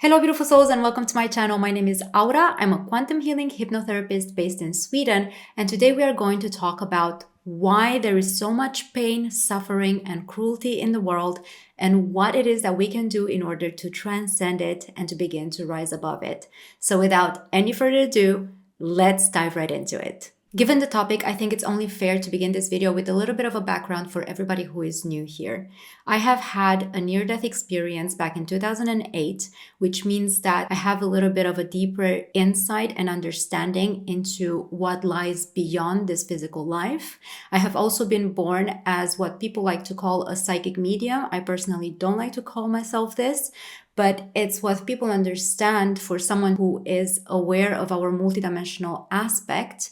Hello, beautiful souls, and welcome to my channel. My name is Aura. I'm a quantum healing hypnotherapist based in Sweden, and today we are going to talk about why there is so much pain, suffering, and cruelty in the world, and what it is that we can do in order to transcend it and to begin to rise above it. So without any further ado, let's dive right into it. Given the topic, I think it's only fair to begin this video with a little bit of a background for everybody who is new here. I have had a near-death experience back in 2008, which means that I have a little bit of a deeper insight and understanding into what lies beyond this physical life. I have also been born as what people like to call a psychic medium. I personally don't like to call myself this, but it's what people understand for someone who is aware of our multidimensional aspect,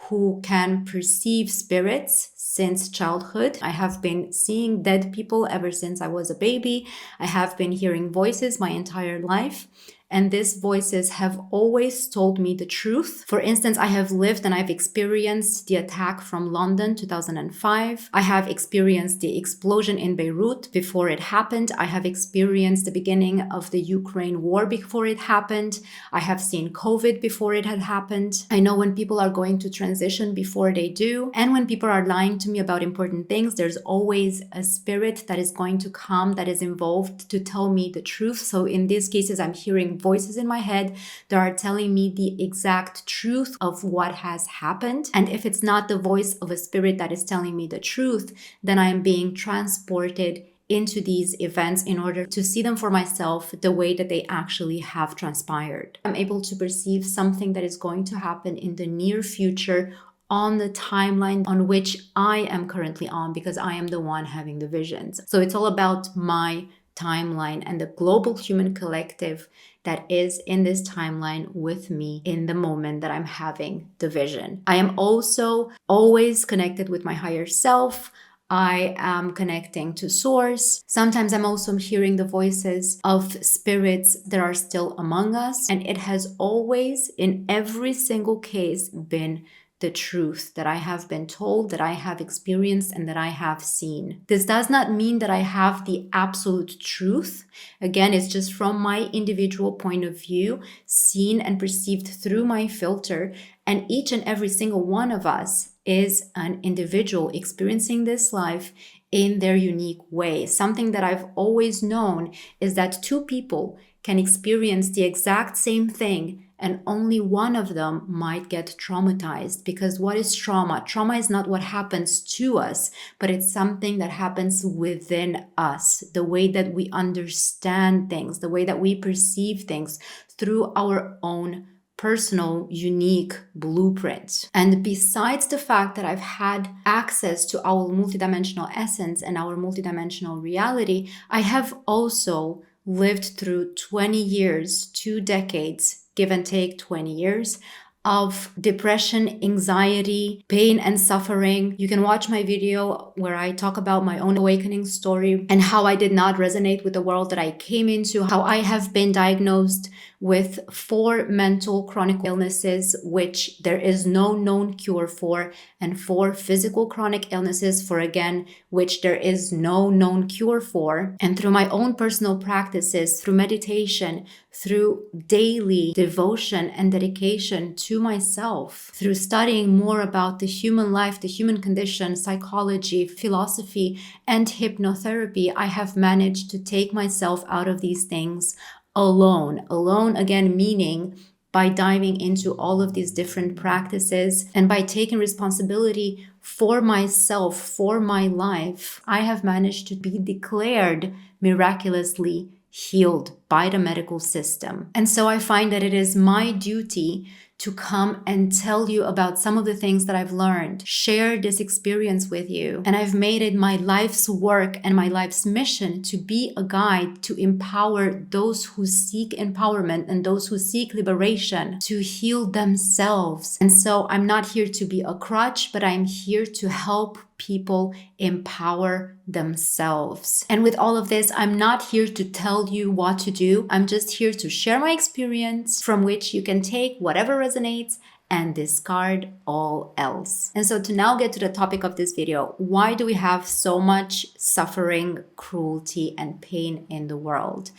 who can perceive spirits since childhood. I have been seeing dead people ever since I was a baby. I have been hearing voices my entire life. And these voices have always told me the truth. For instance, I have lived and I've experienced the attack from London 2005. I have experienced the explosion in Beirut before it happened. I have experienced the beginning of the Ukraine war before it happened. I have seen COVID before it had happened. I know when people are going to transition before they do. And when people are lying to me about important things, there's always a spirit that is going to come that is involved to tell me the truth. So in these cases, I'm hearing voices in my head that are telling me the exact truth of what has happened. And if it's not the voice of a spirit that is telling me the truth, then I am being transported into these events in order to see them for myself the way that they actually have transpired. I'm able to perceive something that is going to happen in the near future on the timeline on which I am currently on, because I am the one having the visions. So it's all about my timeline and the global human collective that is in this timeline with me in the moment that I'm having the vision. I am also always connected with my higher self. I am connecting to source. Sometimes I'm also hearing the voices of spirits that are still among us. And it has always, in every single case, been the truth that I have been told, that I have experienced, and that I have seen. This does not mean that I have the absolute truth. Again, it's just from my individual point of view, seen and perceived through my filter. And each and every single one of us is an individual experiencing this life in their unique way. Something that I've always known is that two people can experience the exact same thing, and only one of them might get traumatized. Because what is trauma? Trauma is not what happens to us, but it's something that happens within us. The way that we understand things, the way that we perceive things through our own personal, unique blueprint. And besides the fact that I've had access to our multidimensional essence and our multidimensional reality, I have also lived through 20 years, 2 decades, give and take 20 years, of depression, anxiety, pain, and suffering. You can watch my video where I talk about my own awakening story and how I did not resonate with the world that I came into, how I have been diagnosed with 4 mental chronic illnesses, which there is no known cure for, and 4 physical chronic illnesses, for again, which there is no known cure for. And through my own personal practices, through meditation, through daily devotion and dedication to myself, through studying more about the human life, the human condition, psychology, philosophy, and hypnotherapy, I have managed to take myself out of these things alone. Alone, again, meaning by diving into all of these different practices and by taking responsibility for myself, for my life, I have managed to be declared miraculously healed by the medical system. And so I find that it is my duty to come and tell you about some of the things that I've learned, share this experience with you. And I've made it my life's work and my life's mission to be a guide to empower those who seek empowerment and those who seek liberation to heal themselves. And so I'm not here to be a crutch, but I'm here to help people empower themselves. And with all of this, I'm not here to tell you what to do. I'm just here to share my experience from which you can take whatever resonates and discard all else. And so to now get to the topic of this video, why do we have so much suffering, cruelty, and pain in the world?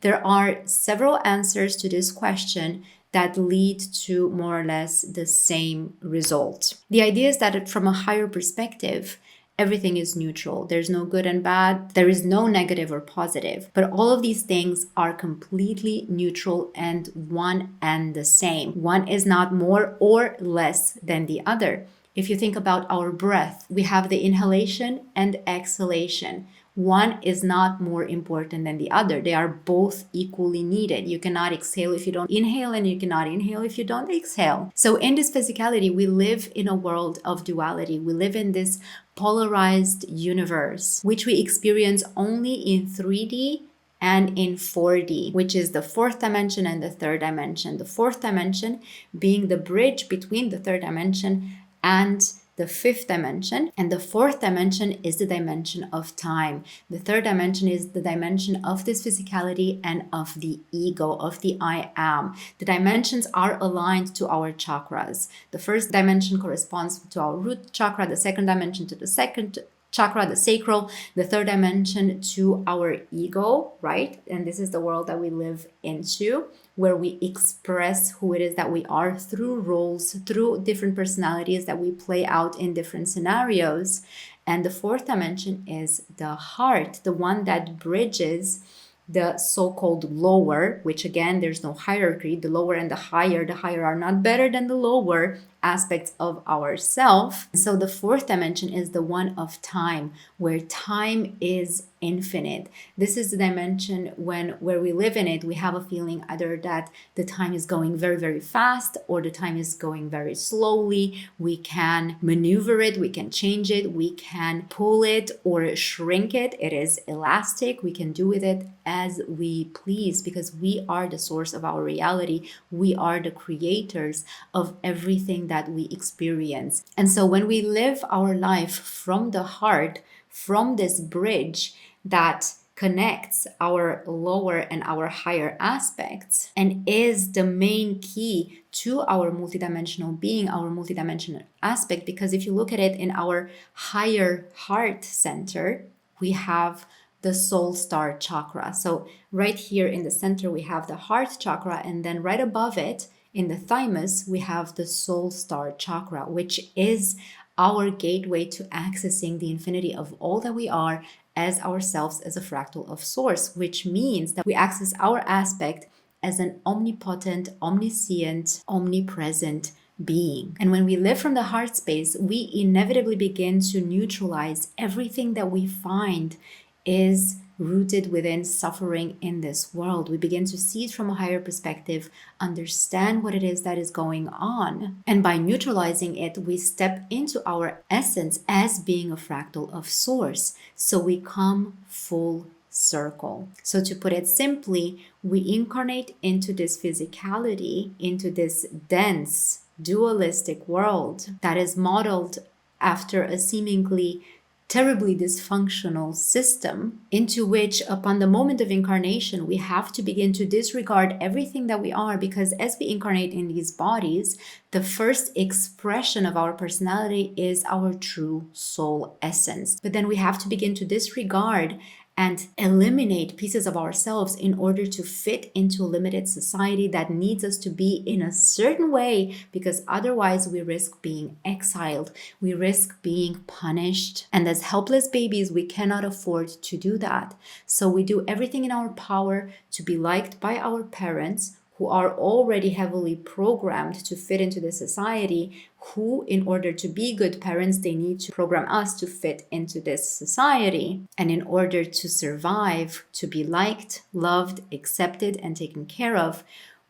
There are several answers to this question that lead to more or less the same result. The idea is that from a higher perspective, everything is neutral. There's no good and bad. There is no negative or positive. But all of these things are completely neutral and one and the same. One is not more or less than the other. If you think about our breath, we have the inhalation and exhalation. One is not more important than the other. They are both equally needed. You cannot exhale if you don't inhale, and you cannot inhale if you don't exhale. So in this physicality, we live in a world of duality. We live in this polarized universe, which we experience only in 3D and in 4D, which is the fourth dimension and the third dimension. The fourth dimension being the bridge between the third dimension and the fifth dimension, and the fourth dimension is the dimension of time. The third dimension is the dimension of this physicality and of the ego, of the I am. The dimensions are aligned to our chakras. The first dimension corresponds to our root chakra, the second dimension to the second chakra, the sacral, the third dimension to our ego, right? And this is the world that we live into, where we express who it is that we are through roles, through different personalities that we play out in different scenarios. And the fourth dimension is the heart, the one that bridges the so-called lower, which again, there's no hierarchy. The lower and the higher are not better than the lower aspects of ourself. So the fourth dimension is the one of time, where time is infinite. This is the dimension where we live in it, we have a feeling either that the time is going very, very fast or the time is going very slowly. We can maneuver it, we can change it, we can pull it or shrink it. It is elastic. We can do with it as we please because we are the source of our reality. We are the creators of everything that we experience. And so when we live our life from the heart, from this bridge that connects our lower and our higher aspects and is the main key to our multidimensional being, our multidimensional aspect, because if you look at it in our higher heart center, we have the soul star chakra. So right here in the center, we have the heart chakra, and then right above it in the thymus, we have the soul star chakra, which is our gateway to accessing the infinity of all that we are as ourselves as a fractal of source, which means that we access our aspect as an omnipotent, omniscient, omnipresent being. And when we live from the heart space, we inevitably begin to neutralize everything that we find is rooted within suffering in this world. We begin to see it from a higher perspective, understand what it is that is going on. And by neutralizing it, we step into our essence as being a fractal of source. So we come full circle. So to put it simply, we incarnate into this physicality, into this dense, dualistic world that is modeled after a seemingly terribly dysfunctional system, into which upon the moment of incarnation we have to begin to disregard everything that we are, because as we incarnate in these bodies, the first expression of our personality is our true soul essence. But then we have to begin to disregard and eliminate pieces of ourselves in order to fit into a limited society that needs us to be in a certain way, because otherwise we risk being exiled, we risk being punished. And as helpless babies, we cannot afford to do that. So we do everything in our power to be liked by our parents, who are already heavily programmed to fit into the society, who, in order to be good parents, they need to program us to fit into this society. And in order to survive, to be liked, loved, accepted, and taken care of,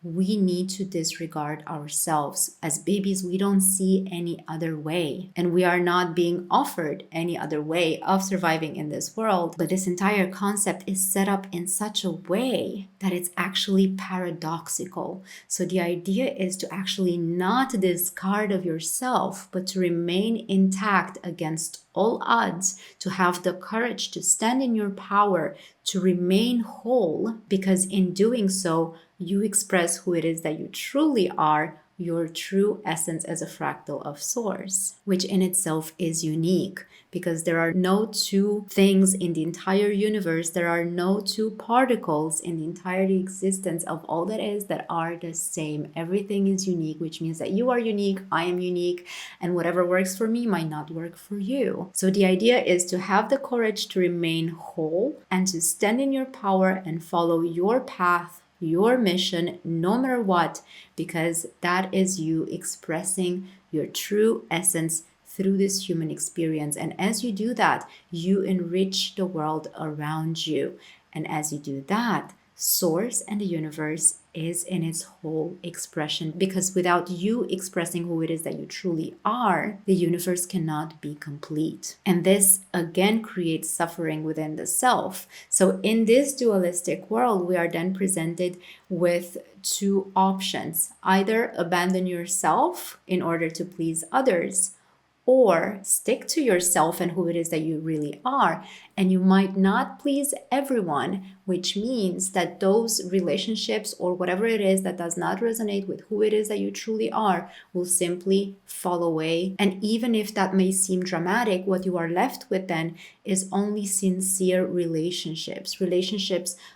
we need to disregard ourselves. As babies, we don't see any other way, and we are not being offered any other way of surviving in this world. But this entire concept is set up in such a way that it's actually paradoxical. So the idea is to actually not discard of yourself, but to remain intact against all odds, to have the courage to stand in your power, to remain whole, because in doing so, you express who it is that you truly are your true essence as a fractal of source, which in itself is unique because there are no two things in the entire universe, there are no two particles in the entire existence of all that is that are the same. Everything is unique, which means that you are unique, I am unique, and whatever works for me might not work for you. So the idea is to have the courage to remain whole and to stand in your power and follow your path, your mission, no matter what, because that is you expressing your true essence through this human experience. And as you do that, you enrich the world around you. And as you do that, Source and the universe is in its whole expression, because without you expressing who it is that you truly are, the universe cannot be complete. And this again creates suffering within the self. So in this dualistic world, we are then presented with two options: either abandon yourself in order to please others, or stick to yourself and who it is that you really are. And you might not please everyone, which means that those relationships or whatever it is that does not resonate with who it is that you truly are will simply fall away. And even if that may seem dramatic, what you are left with then is only sincere relationships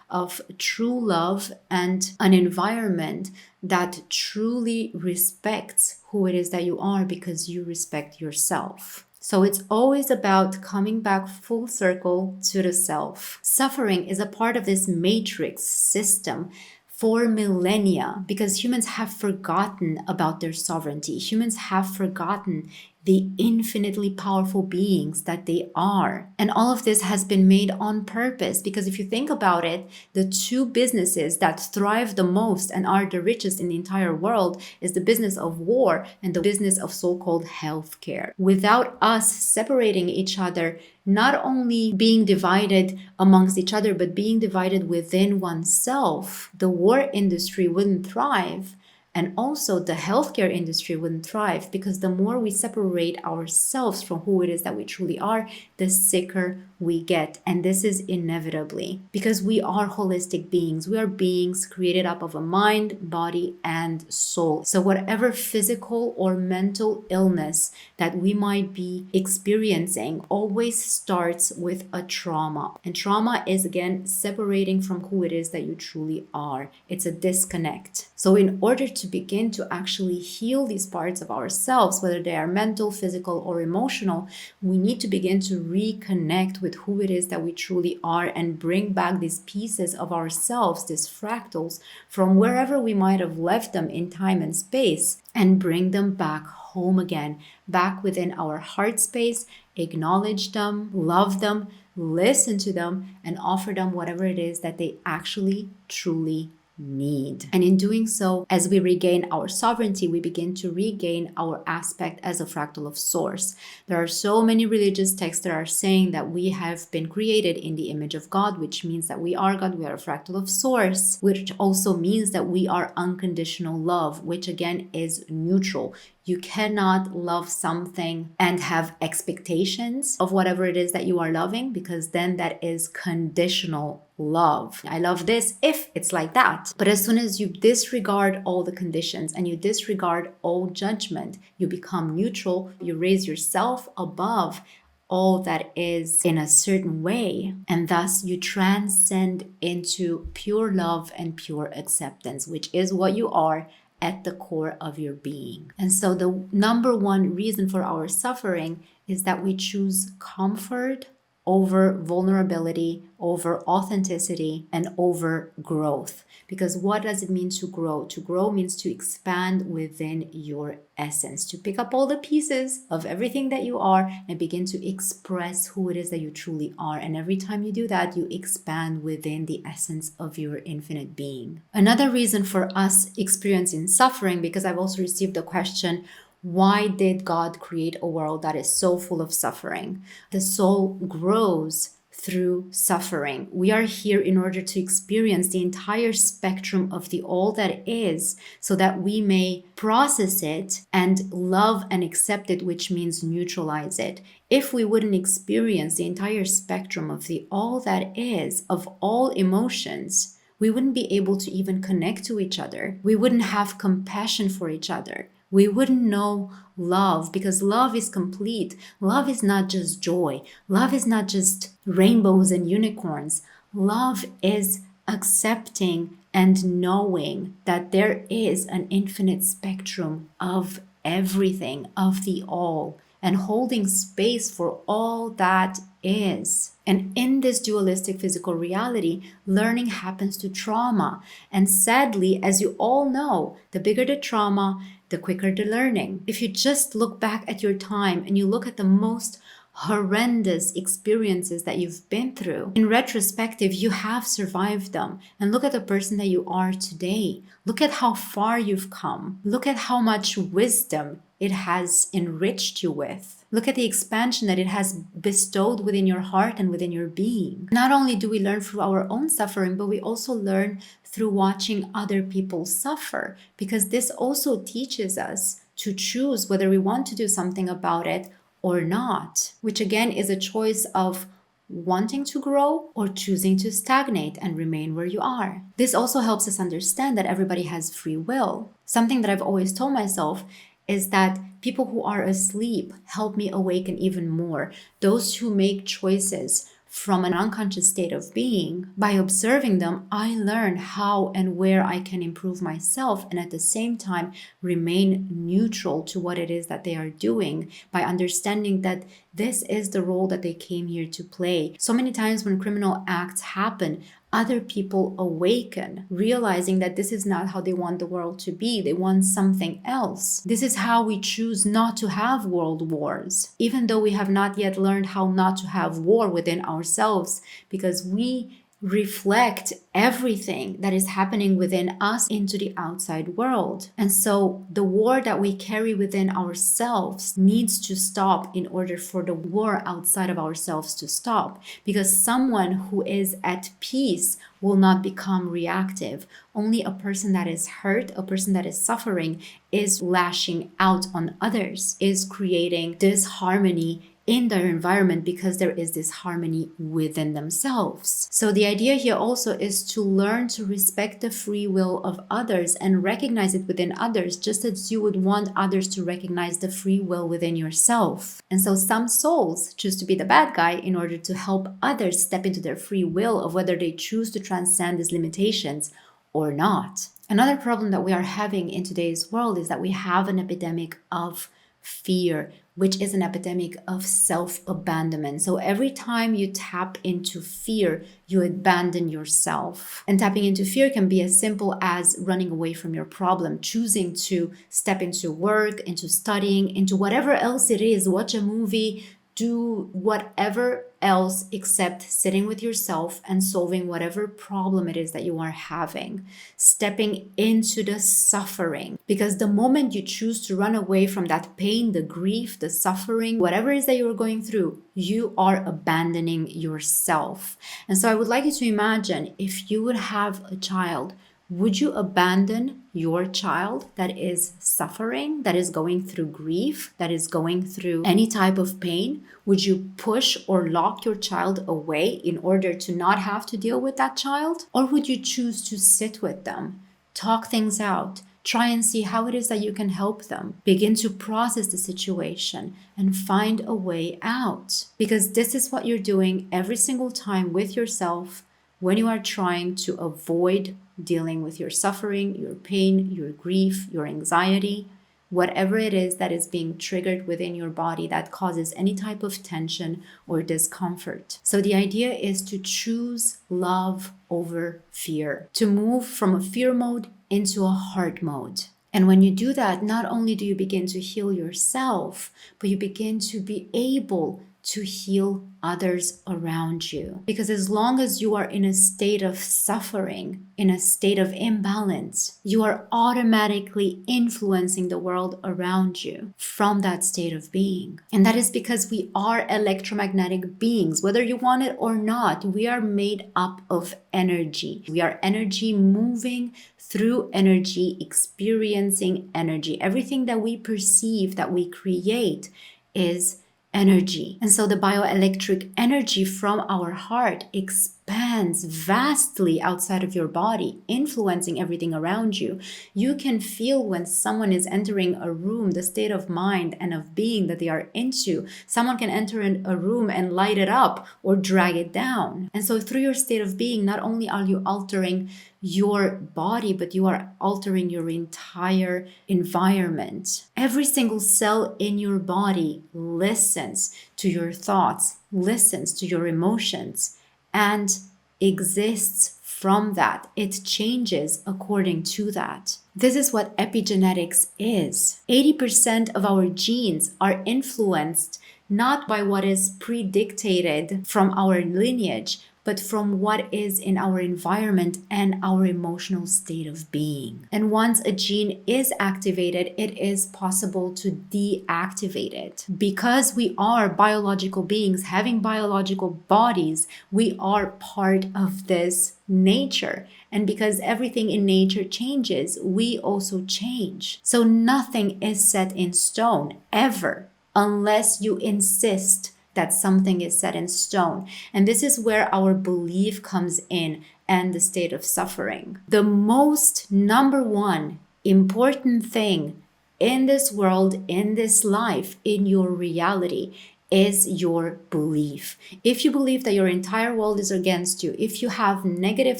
of true love and an environment that truly respects who it is that you are, because you respect yourself. So it's always about coming back full circle to the self. Suffering is a part of this matrix system for millennia, because humans have forgotten about their sovereignty. Humans have forgotten the infinitely powerful beings that they are. And all of this has been made on purpose, because if you think about it, the two businesses that thrive the most and are the richest in the entire world is the business of war and the business of so-called healthcare. Without us separating each other, not only being divided amongst each other, but being divided within oneself, the war industry wouldn't thrive. And also the healthcare industry wouldn't thrive, because the more we separate ourselves from who it is that we truly are, the sicker we get. And this is inevitably because we are holistic beings. We are beings created up of a mind, body, and soul. So whatever physical or mental illness that we might be experiencing always starts with a trauma. And trauma is, again, separating from who it is that you truly are. It's a disconnect. So in order to begin to actually heal these parts of ourselves, whether they are mental, physical, or emotional, we need to begin to reconnect with who it is that we truly are and bring back these pieces of ourselves, these fractals, from wherever we might have left them in time and space, and bring them back home again, back within our heart space, acknowledge them, love them, listen to them, and offer them whatever it is that they actually truly need. And in doing so, as we regain our sovereignty, we begin to regain our aspect as a fractal of source. There are so many religious texts that are saying that we have been created in the image of God, which means that we are God, we are a fractal of source, which also means that we are unconditional love, which again is neutral. You cannot love something and have expectations of whatever it is that you are loving, because then that is conditional love. I love this if it's like that. But as soon as you disregard all the conditions and you disregard all judgment, you become neutral. You raise yourself above all that is in a certain way, and thus you transcend into pure love and pure acceptance, which is what you are at the core of your being. And so the number one reason for our suffering is that we choose comfort over vulnerability, over authenticity, and over growth. Because what does it mean to grow? To grow means to expand within your essence, to pick up all the pieces of everything that you are and begin to express who it is that you truly are. And every time you do that, you expand within the essence of your infinite being. Another reason for us experiencing suffering, because I've also received the question, why did God create a world that is so full of suffering? The soul grows through suffering. We are here in order to experience the entire spectrum of the all that is, so that we may process it and love and accept it, which means neutralize it. If we wouldn't experience the entire spectrum of the all that is, of all emotions, we wouldn't be able to even connect to each other. We wouldn't have compassion for each other. We wouldn't know love, because love is complete. Love is not just joy. Love is not just rainbows and unicorns. Love is accepting and knowing that there is an infinite spectrum of everything, of the all, and holding space for all that is. And in this dualistic physical reality, learning happens to trauma. And sadly, as you all know, the bigger the trauma, the quicker the learning. If you just look back at your time and you look at the most horrendous experiences that you've been through, in retrospective, you have survived them. And look at the person that you are today. Look at how far you've come. Look at how much wisdom it has enriched you with. Look at the expansion that it has bestowed within your heart and within your being. Not only do we learn through our own suffering, but we also learn through watching other people suffer, because this also teaches us to choose whether we want to do something about it or not, which again is a choice of wanting to grow or choosing to stagnate and remain where you are. This also helps us understand that everybody has free will. Something that I've always told myself is that people who are asleep help me awaken even more. Those who make choices from an unconscious state of being, by observing them, I learn how and where I can improve myself, and at the same time remain neutral to what it is that they are doing, by understanding that this is the role that they came here to play. So many times when criminal acts happen, other people awaken, realizing that this is not how they want the world to be. They want something else. This is how we choose not to have world wars, even though we have not yet learned how not to have war within ourselves, because we reflect everything that is happening within us into the outside world. And so the war that we carry within ourselves needs to stop in order for the war outside of ourselves to stop, because someone who is at peace will not become reactive. Only a person that is hurt, a person that is suffering, is lashing out on others, is creating disharmony in their environment, because there is this harmony within themselves. So the idea here also is to learn to respect the free will of others and recognize it within others, just as you would want others to recognize the free will within yourself. And so some souls choose to be the bad guy in order to help others step into their free will of whether they choose to transcend these limitations or not. Another problem that we are having in today's world is that we have an epidemic of fear, which is an epidemic of self-abandonment. So every time you tap into fear, you abandon yourself. And tapping into fear can be as simple as running away from your problem, choosing to step into work, into studying, into whatever else it is, watch a movie, do whatever else except sitting with yourself and solving whatever problem it is that you are having, stepping into the suffering. Because the moment you choose to run away from that pain, the grief, the suffering, whatever it is that you are going through, you are abandoning yourself. And so I would like you to imagine, if you would have a child, would you abandon your child that is suffering, that is going through grief, that is going through any type of pain? Would you push or lock your child away in order to not have to deal with that child? Or would you choose to sit with them, talk things out, try and see how it is that you can help them, begin to process the situation and find a way out? Because this is what you're doing every single time with yourself when you are trying to avoid dealing with your suffering, your pain, your grief, your anxiety, whatever it is that is being triggered within your body that causes any type of tension or discomfort. So the idea is to choose love over fear, to move from a fear mode into a heart mode. And when you do that, not only do you begin to heal yourself, but you begin to be able to heal others around you. Because as long as you are in a state of suffering, in a state of imbalance, you are automatically influencing the world around you from that state of being. And that is because we are electromagnetic beings. Whether you want it or not, we are made up of energy. We are energy moving through energy, experiencing energy. Everything that we perceive, that we create, is energy. And so the bioelectric energy from our heart expands expands vastly outside of your body, influencing everything around you. You can feel when someone is entering a room, the state of mind and of being that they are into. Someone can enter in a room and light it up or drag it down. And so through your state of being, not only are you altering your body, but you are altering your entire environment. Every single cell in your body listens to your thoughts, listens to your emotions, and exists from that. It changes according to that. This is what epigenetics is. 80% of our genes are influenced not by what is predictated from our lineage, but from what is in our environment and our emotional state of being. And once a gene is activated, it is possible to deactivate it. Because we are biological beings having biological bodies, we are part of this nature. And because everything in nature changes, we also change. So nothing is set in stone ever, unless you insist that something is set in stone. And this is where our belief comes in and the state of suffering. The most number one important thing in this world, in this life, in your reality, is your belief. If you believe that your entire world is against you, if you have negative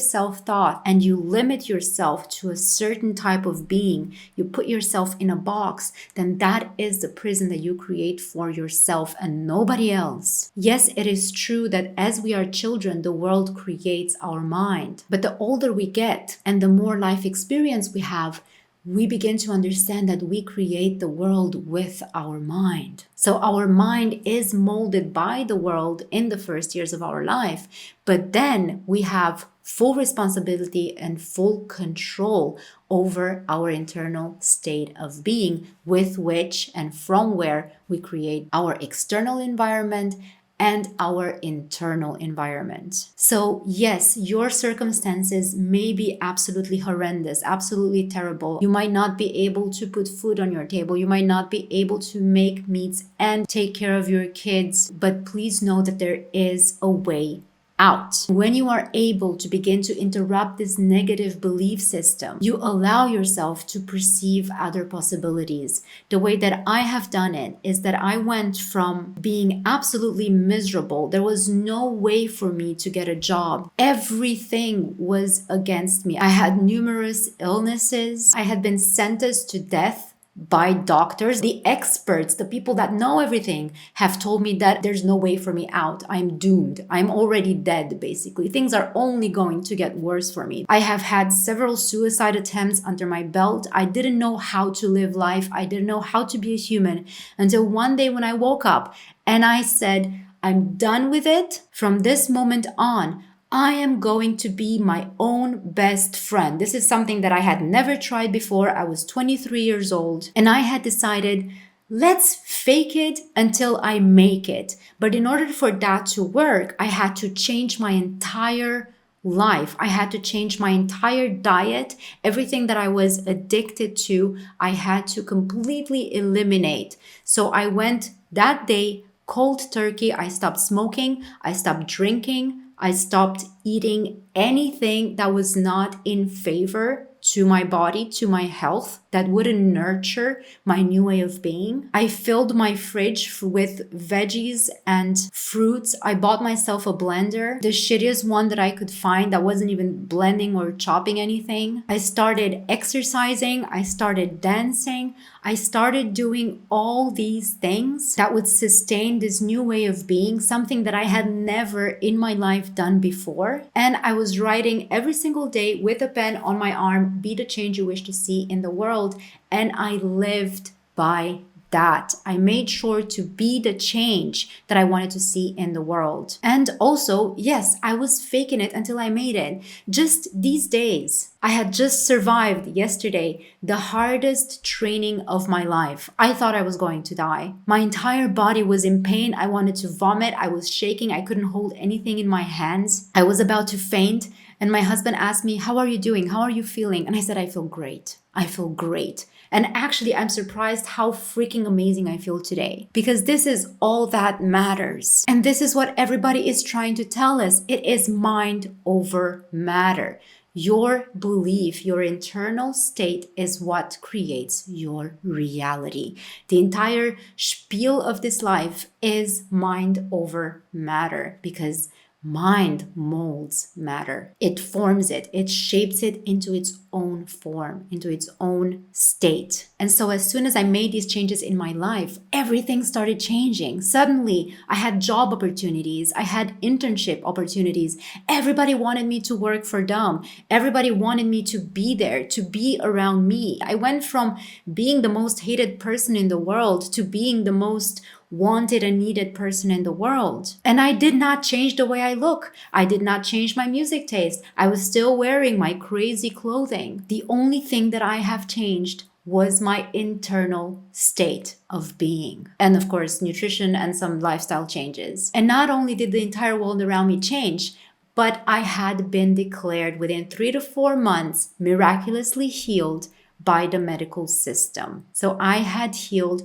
self-thought and you limit yourself to a certain type of being, you put yourself in a box, then that is the prison that you create for yourself and nobody else. Yes, it is true that as we are children, the world creates our mind. But the older we get and the more life experience we have, we begin to understand that we create the world with our mind. So our mind is molded by the world in the first years of our life, but then we have full responsibility and full control over our internal state of being, with which and from where we create our external environment and our internal environment. So yes, your circumstances may be absolutely horrendous, absolutely terrible. You might not be able to put food on your table. You might not be able to make meats and take care of your kids. But please know that there is a way out. When you are able to begin to interrupt this negative belief system, you allow yourself to perceive other possibilities. The way that I have done it is that I went from being absolutely miserable. There was no way for me to get a job. Everything was against me. I had numerous illnesses. I had been sentenced to death by doctors. The experts, the people that know everything, have told me that there's no way for me out. I'm doomed. I'm already dead, basically. Things are only going to get worse for me. I have had several suicide attempts under my belt. I didn't know how to live life. I didn't know how to be a human until one day when I woke up and I said, I'm done with it. From this moment on, I am going to be my own best friend. This is something that I had never tried before. I was 23 years old and I had decided, let's fake it until I make it. But in order for that to work, I had to change my entire life. I had to change my entire diet. Everything that I was addicted to, I had to completely eliminate. So I went that day cold turkey. I stopped smoking. I stopped drinking. I stopped eating anything that was not in favor to my body, to my health, that wouldn't nurture my new way of being. I filled my fridge with veggies and fruits. I bought myself a blender, the shittiest one that I could find that wasn't even blending or chopping anything. I started exercising. I started dancing. I started doing all these things that would sustain this new way of being, something that I had never in my life done before. And I was writing every single day with a pen on my arm, be the change you wish to see in the world. And I lived by that. I made sure to be the change that I wanted to see in the world. And also, yes, I was faking it until I made it. Just these days, I had just survived yesterday the hardest training of my life. I thought I was going to die. My entire body was in pain. I wanted to vomit. I was shaking. I couldn't hold anything in my hands. I was about to faint. And my husband asked me, how are you doing? How are you feeling? And I said, I feel great. I feel great. And actually, I'm surprised how freaking amazing I feel today, because this is all that matters. And this is what everybody is trying to tell us. It is mind over matter. Your belief, your internal state is what creates your reality. The entire spiel of this life is mind over matter, because mind molds matter. It forms it. It shapes it into its own form, into its own state. And so as soon as I made these changes in my life, everything started changing. Suddenly, I had job opportunities. I had internship opportunities. Everybody wanted me to work for them. Everybody wanted me to be there, to be around me. I went from being the most hated person in the world to being the most wanted and needed person in the world. And I did not change the way I look. I did not change my music taste. I was still wearing my crazy clothing. The only thing that I have changed was my internal state of being. And of course, nutrition and some lifestyle changes. And not only did the entire world around me change, but I had been declared within 3 to 4 months miraculously healed by the medical system. So I had healed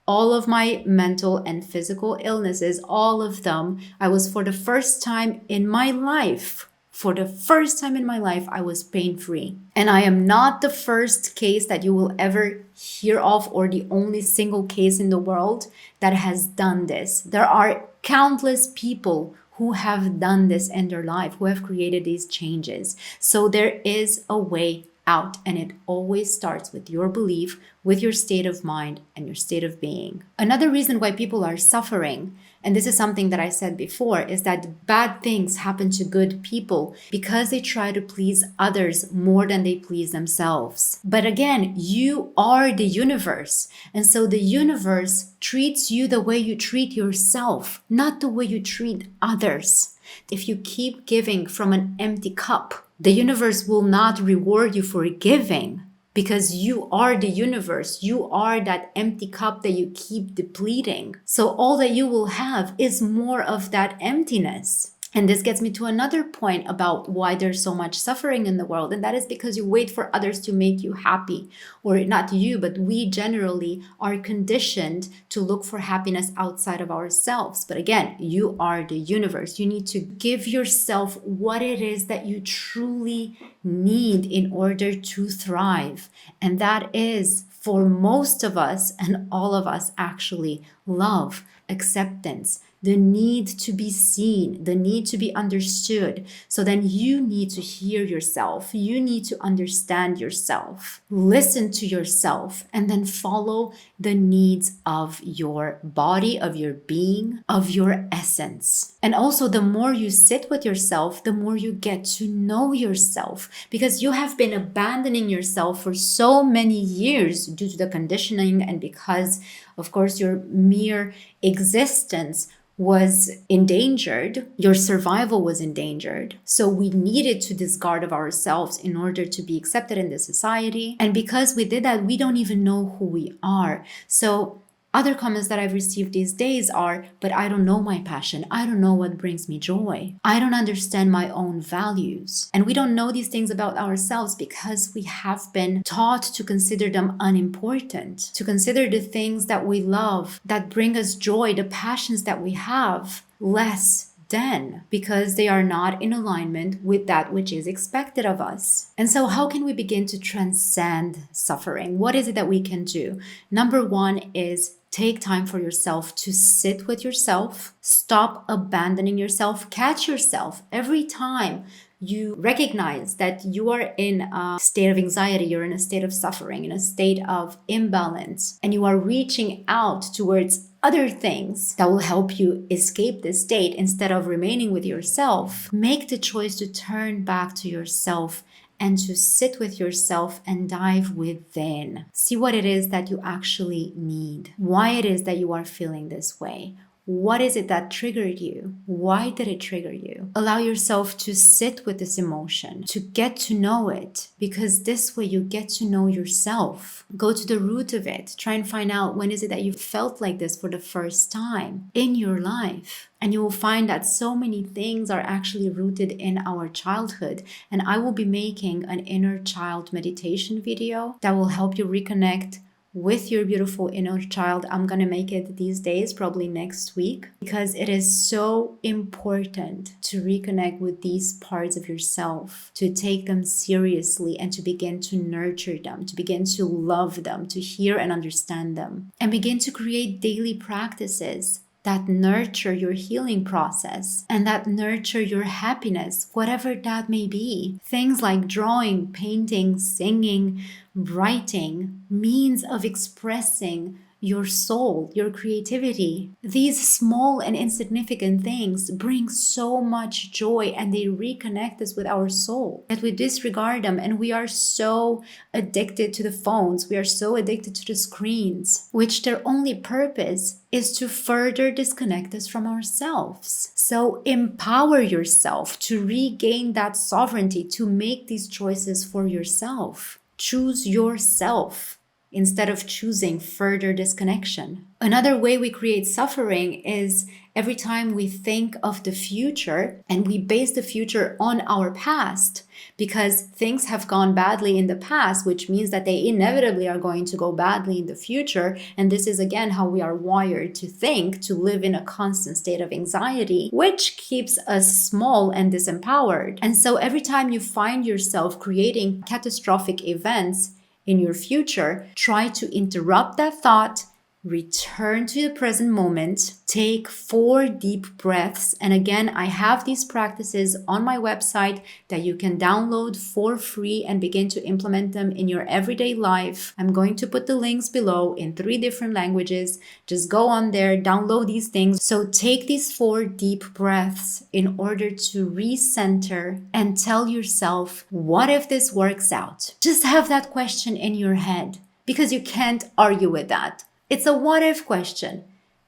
all of my mental and physical illnesses, all of them. I was for the first time in my life, I was pain-free. And I am not the first case that you will ever hear of, or the only single case in the world that has done this. There are countless people who have done this in their life, who have created these changes. So there is a way out, and it always starts with your belief, with your state of mind and your state of being. Another reason why people are suffering, and this is something that I said before, is that bad things happen to good people because they try to please others more than they please themselves. But again, you are the universe. And so the universe treats you the way you treat yourself, not the way you treat others. If you keep giving from an empty cup, the universe will not reward you for giving, because you are the universe. You are that empty cup that you keep depleting. So all that you will have is more of that emptiness. And this gets me to another point about why there's so much suffering in the world. And that is because you wait for others to make you happy. Or not you, but we generally are conditioned to look for happiness outside of ourselves. But again, you are the universe. You need to give yourself what it is that you truly need in order to thrive. And that is, for most of us and all of us, actually, love, acceptance, the need to be seen, the need to be understood. So then you need to hear yourself. You need to understand yourself, listen to yourself, and then follow the needs of your body, of your being, of your essence. And also, the more you sit with yourself, the more you get to know yourself, because you have been abandoning yourself for so many years due to the conditioning, and because, of course, your mere existence was endangered, your survival was endangered. So we needed to discard of ourselves in order to be accepted in this society. And because we did that, we don't even know who we are. So other comments that I've received these days are, but I don't know my passion. I don't know what brings me joy. I don't understand my own values. And we don't know these things about ourselves because we have been taught to consider them unimportant, to consider the things that we love, that bring us joy, the passions that we have, less than, because they are not in alignment with that which is expected of us. And so how can we begin to transcend suffering? What is it that we can do? Number one is take time for yourself to sit with yourself. Stop abandoning yourself. Catch yourself every time you recognize that you are in a state of anxiety, you're in a state of suffering, in a state of imbalance, and you are reaching out towards other things that will help you escape this state instead of remaining with yourself. Make the choice to turn back to yourself and to sit with yourself and dive within. See what it is that you actually need, why it is that you are feeling this way. What is it that triggered you? Why did it trigger you? Allow yourself to sit with this emotion, to get to know it, because this way you get to know yourself. Go to the root of it. Try and find out when is it that you felt like this for the first time in your life. And you will find that so many things are actually rooted in our childhood. And I will be making an inner child meditation video that will help you reconnect with your beautiful inner child. I'm going to make it these days, probably next week, because it is so important to reconnect with these parts of yourself, to take them seriously and to begin to nurture them, to begin to love them, to hear and understand them, and begin to create daily practices that nurture your healing process and that nurture your happiness, whatever that may be. Things like drawing, painting, singing, writing, means of expressing your soul, your creativity. These small and insignificant things bring so much joy and they reconnect us with our soul. That we disregard them and we are so addicted to the phones, we are so addicted to the screens, which their only purpose is to further disconnect us from ourselves. So empower yourself to regain that sovereignty, to make these choices for yourself. Choose yourself instead of choosing further disconnection. Another way we create suffering is every time we think of the future and we base the future on our past, because things have gone badly in the past, which means that they inevitably are going to go badly in the future. And this is again how we are wired to think, to live in a constant state of anxiety, which keeps us small and disempowered. And so every time you find yourself creating catastrophic events in your future, try to interrupt that thought, return to the present moment, take 4 deep breaths. And again, I have these practices on my website that you can download for free and begin to implement them in your everyday life. I'm going to put the links below in 3 different languages. Just go on there, download these things. So take these 4 deep breaths in order to recenter and tell yourself, what if this works out? Just have that question in your head, because you can't argue with that. It's a what if question.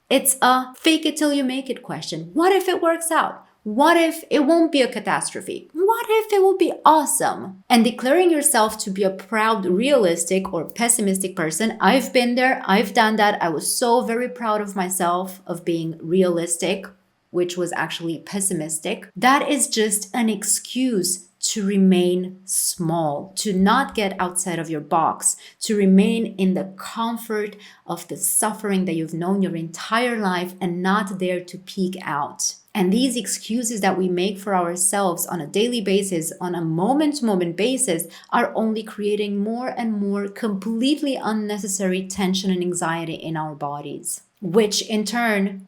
It's a fake it till you make it question. What if it works out? What if it won't be a catastrophe? What if it will be awesome? And declaring yourself to be a proud, realistic or pessimistic person. I've been there. I've done that. I was so very proud of myself of being realistic, which was actually pessimistic. That is just an excuse to remain small, to not get outside of your box, to remain in the comfort of the suffering that you've known your entire life and not dare to peek out. And these excuses that we make for ourselves on a daily basis, on a moment-to-moment basis, are only creating more and more completely unnecessary tension and anxiety in our bodies, which in turn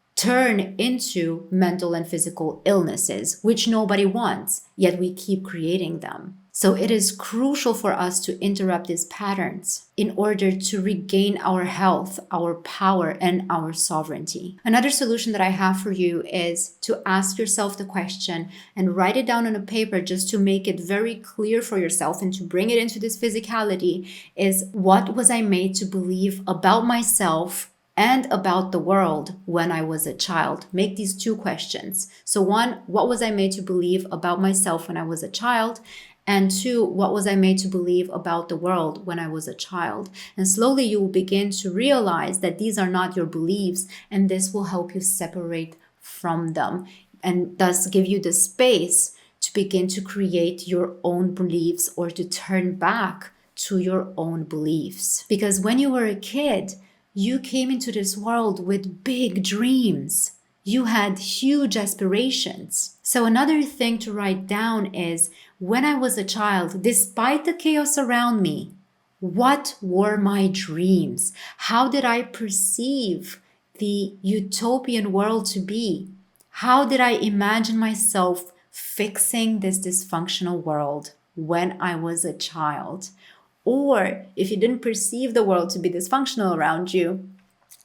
into mental and physical illnesses, which nobody wants, yet we keep creating them. So it is crucial for us to interrupt these patterns in order to regain our health, our power, and our sovereignty. Another solution that I have for you is to ask yourself the question and write it down on a paper just to make it very clear for yourself and to bring it into this physicality is, what was I made to believe about myself and about the world when I was a child? Make these 2 questions. So 1, what was I made to believe about myself when I was a child? And 2, what was I made to believe about the world when I was a child? And slowly you will begin to realize that these are not your beliefs, and this will help you separate from them and thus give you the space to begin to create your own beliefs or to turn back to your own beliefs. Because when you were a kid, you came into this world with big dreams. You had huge aspirations. So another thing to write down is, when I was a child, despite the chaos around me, what were my dreams? How did I perceive the utopian world to be? How did I imagine myself fixing this dysfunctional world when I was a child? Or if you didn't perceive the world to be dysfunctional around you,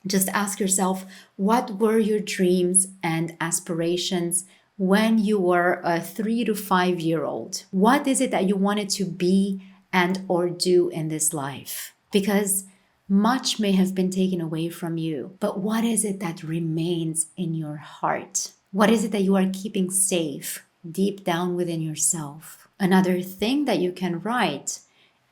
just ask yourself, what were your dreams and aspirations when you were a 3 to 5 year old? What is it that you wanted to be and or do in this life? Because Much may have been taken away from you, but what is it that remains in your heart? What is it that you are keeping safe deep down within yourself? Another thing that you can write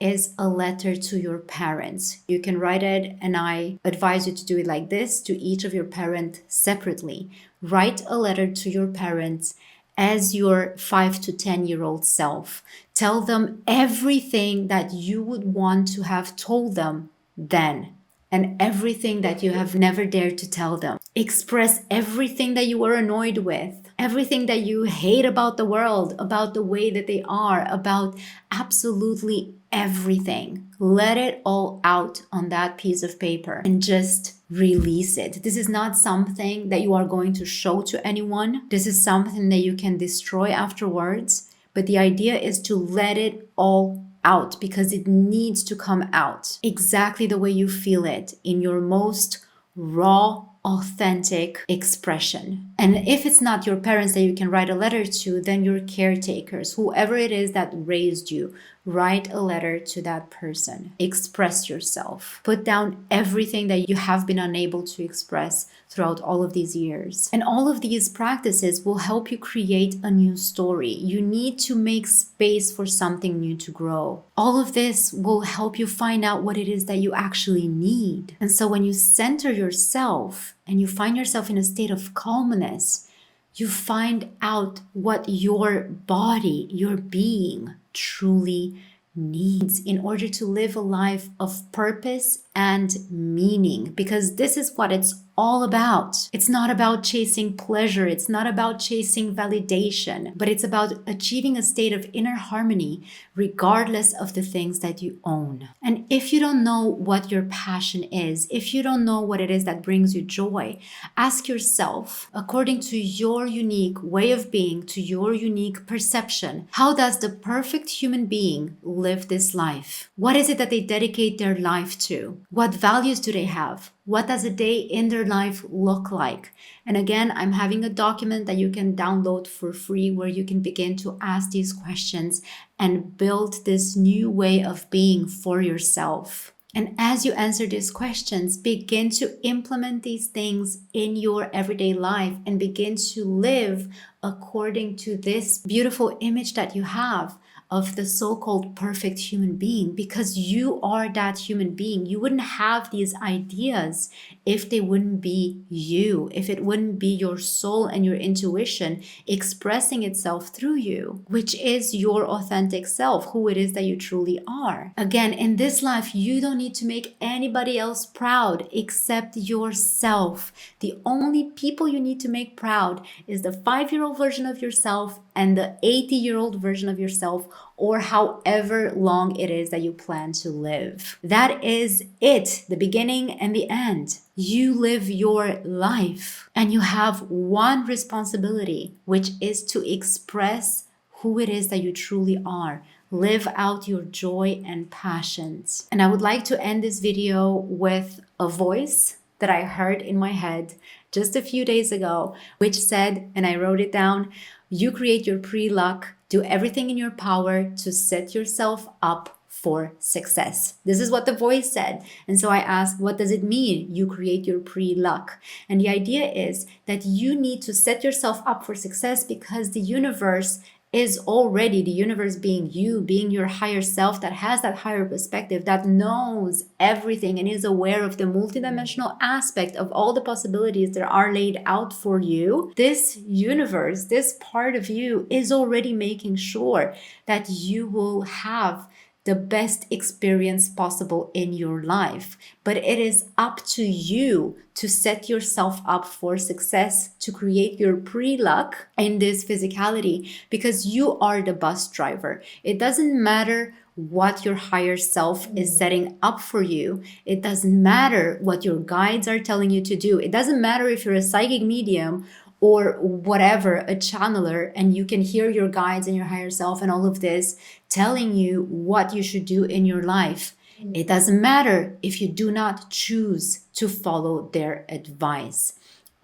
is a letter to your parents. You can write it, and I advise you to do it like this, to each of your parents separately. Write a letter to your parents as your 5 to 10-year-old self. Tell them everything that you would want to have told them then, and everything that you have never dared to tell them. Express everything that you are annoyed with, everything that you hate about the world, about the way that they are, about absolutely everything. Let it all out on that piece of paper and just release it. This is not something that you are going to show to anyone. This is something that you can destroy afterwards. But the idea is to let it all out, because it needs to come out exactly the way you feel it, in your most raw, authentic expression. And if it's not your parents that you can write a letter to, then your caretakers, whoever it is that raised you, write a letter to that person. Express yourself. Put down everything that you have been unable to express throughout all of these years. And all of these practices will help you create a new story. You need to make space for something new to grow. All of this will help you find out what it is that you actually need. And so when you center yourself and you find yourself in a state of calmness, you find out what your body, your being truly needs in order to live a life of purpose and meaning, because this is what it's all about. It's not about chasing pleasure. It's not about chasing validation, but it's about achieving a state of inner harmony regardless of the things that you own. And if you don't know what your passion is, if you don't know what it is that brings you joy, ask yourself, according to your unique way of being, to your unique perception, how does the perfect human being live this life? What is it that they dedicate their life to? What values do they have? What does a day in their life look like? And again, I'm having a document that you can download for free where you can begin to ask these questions and build this new way of being for yourself. And as you answer these questions, begin to implement these things in your everyday life and begin to live according to this beautiful image that you have of the so-called perfect human being, because you are that human being. You wouldn't have these ideas if they wouldn't be you, if it wouldn't be your soul and your intuition expressing itself through you, which is your authentic self, who it is that you truly are. Again, in this life, you don't need to make anybody else proud except yourself. The only people you need to make proud is the 5-year-old version of yourself and the 80-year-old version of yourself, or however long it is that you plan to live. That is it, the beginning and the end. You live your life, and you have one responsibility, which is to express who it is that you truly are. Live out your joy and passions. And I would like to end this video with a voice that I heard in my head just a few days ago, which said, and I wrote it down, you create your pre-luck, do everything in your power to set yourself up for success. This is what the voice said. And so I asked, what does it mean? You create your pre-luck. And the idea is that you need to set yourself up for success because the universe is already, the universe being you, being your higher self that has that higher perspective, that knows everything and is aware of the multidimensional aspect of all the possibilities that are laid out for you. This universe, this part of you is already making sure that you will have the best experience possible in your life. But it is up to you to set yourself up for success, to create your pre-luck in this physicality, because you are the bus driver. It doesn't matter what your higher self is setting up for you. It doesn't matter what your guides are telling you to do. It doesn't matter if you're a psychic medium or whatever, a channeler, and you can hear your guides and your higher self and all of this telling you what you should do in your life. It doesn't matter if you do not choose to follow their advice.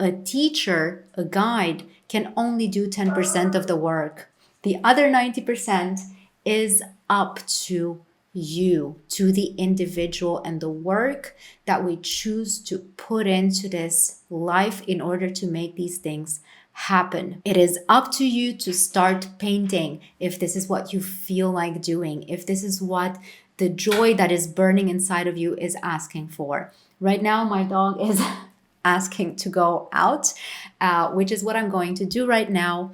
A teacher, a guide, can only do 10% of the work. The other 90% is up to you, to the individual, and the work that we choose to put into this life in order to make these things happen. It is up to you to start painting if this is what you feel like doing, if this is what the joy that is burning inside of you is asking for. Right now, my dog is asking to go out, which is what I'm going to do right now.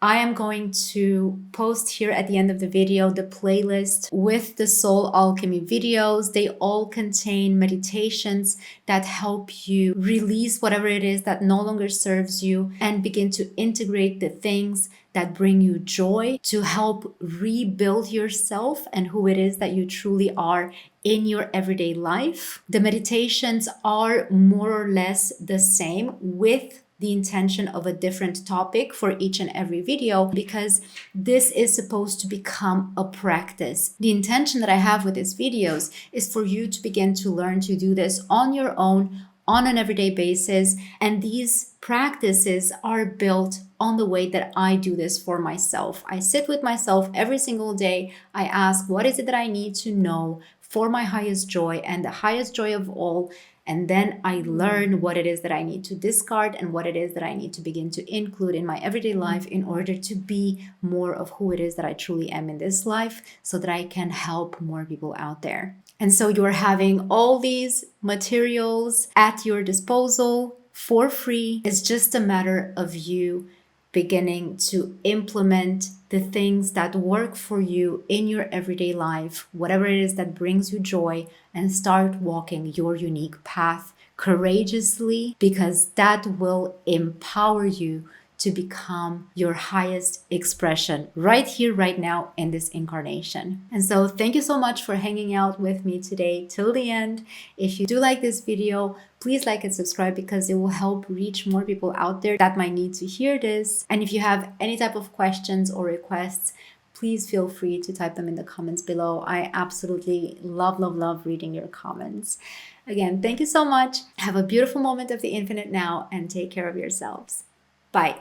I am going to post here at the end of the video the playlist with the soul alchemy videos. They all contain meditations that help you release whatever it is that no longer serves you and begin to integrate the things that bring you joy to help rebuild yourself and who it is that you truly are in your everyday life. The meditations are more or less the same with the intention of a different topic for each and every video, because this is supposed to become a practice. The intention that I have with these videos is for you to begin to learn to do this on your own, on an everyday basis. And these practices are built on the way that I do this for myself. I sit with myself every single day. I ask, what is it that I need to know for my highest joy and the highest joy of all? And then I learn what it is that I need to discard and what it is that I need to begin to include in my everyday life in order to be more of who it is that I truly am in this life, so that I can help more people out there. And so you're having all these materials at your disposal for free. It's just a matter of you beginning to implement the things that work for you in your everyday life, whatever it is that brings you joy, and start walking your unique path courageously, because that will empower you to become your highest expression right here, right now, in this incarnation. And so thank you so much for hanging out with me today till the end. If you do like this video, please like and subscribe, because it will help reach more people out there that might need to hear this. And if you have any type of questions or requests, please feel free to type them in the comments below. I absolutely love reading your comments. Again, thank you so much. Have a beautiful moment of the infinite now, and take care of yourselves. Bye.